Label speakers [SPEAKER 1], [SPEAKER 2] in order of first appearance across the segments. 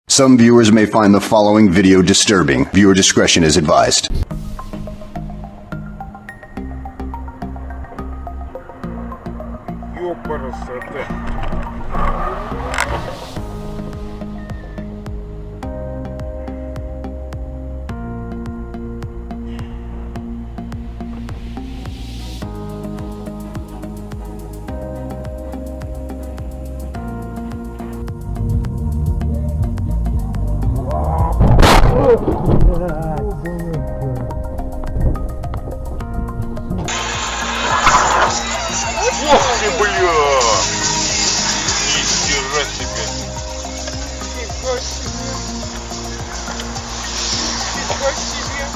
[SPEAKER 1] Some viewers may find the following video disturbing. Viewer discretion is advised.
[SPEAKER 2] Ёпарасоте. Ох ты, бля! Нихера себе! Нифига себе! Нифига себе!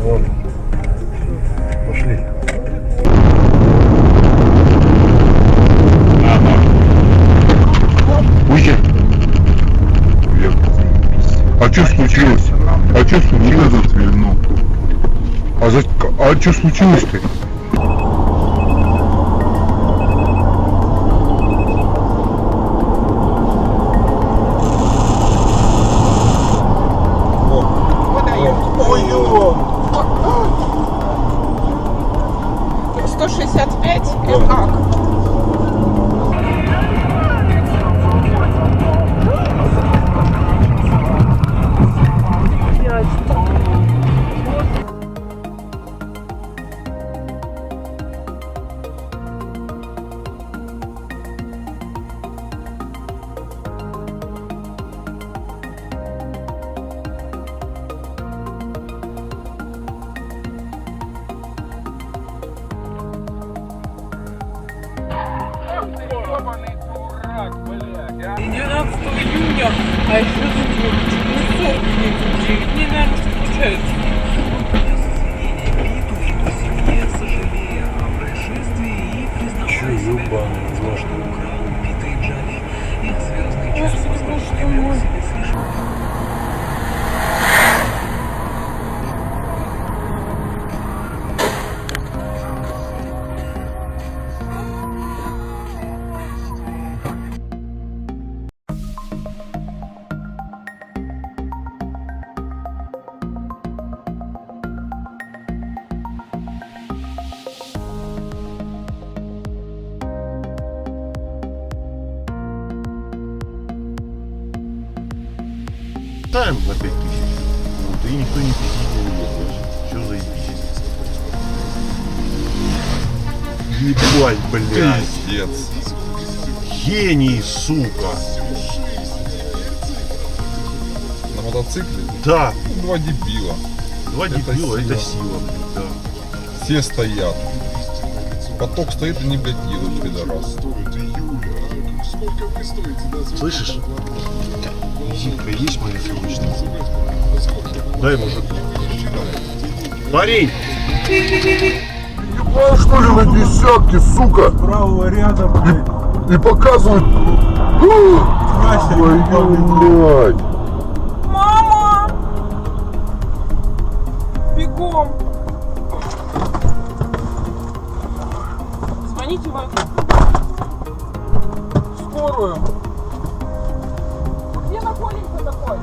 [SPEAKER 3] Вон. Пошли. Уйди. А что случилось? А что случилось? А что случилось-то?
[SPEAKER 2] Ой-ё!
[SPEAKER 4] 165 и как?
[SPEAKER 2] Ёбаный дурак, блядь, а!
[SPEAKER 4] 12 июня, а еще за 9 не наверное, что получается.
[SPEAKER 3] Чё, ёбаный,
[SPEAKER 4] Господи, боже ты мой.
[SPEAKER 3] Ставим на 5000. Вот, и никто не пиздит не умеет. Все заебись. Ебать, блядь.
[SPEAKER 2] Пиздец.
[SPEAKER 3] Гений, сука.
[SPEAKER 2] На мотоцикле?
[SPEAKER 3] Да.
[SPEAKER 2] Два дебила.
[SPEAKER 3] Два
[SPEAKER 2] Это
[SPEAKER 3] дебила, это
[SPEAKER 2] сила.
[SPEAKER 3] сила. Да.
[SPEAKER 2] Все стоят. Поток стоит и не блядь едут, пидорас.
[SPEAKER 3] Слышишь? Визитка есть моя срочная? Дай, мужик. Парень! Ебал, что ли, на десятке, сука?
[SPEAKER 5] Правого ряда, блядь.
[SPEAKER 3] И показывают. Твою мать!
[SPEAKER 4] Мама! Бегом! Звоните в скорую. Где находится такой?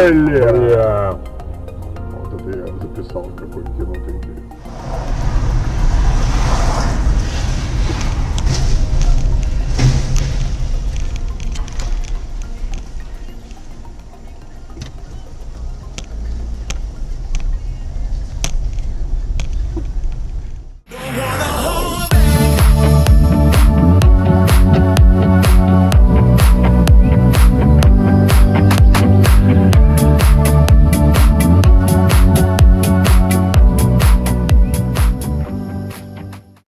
[SPEAKER 3] Бля. Вот это я записал какой кинотенький.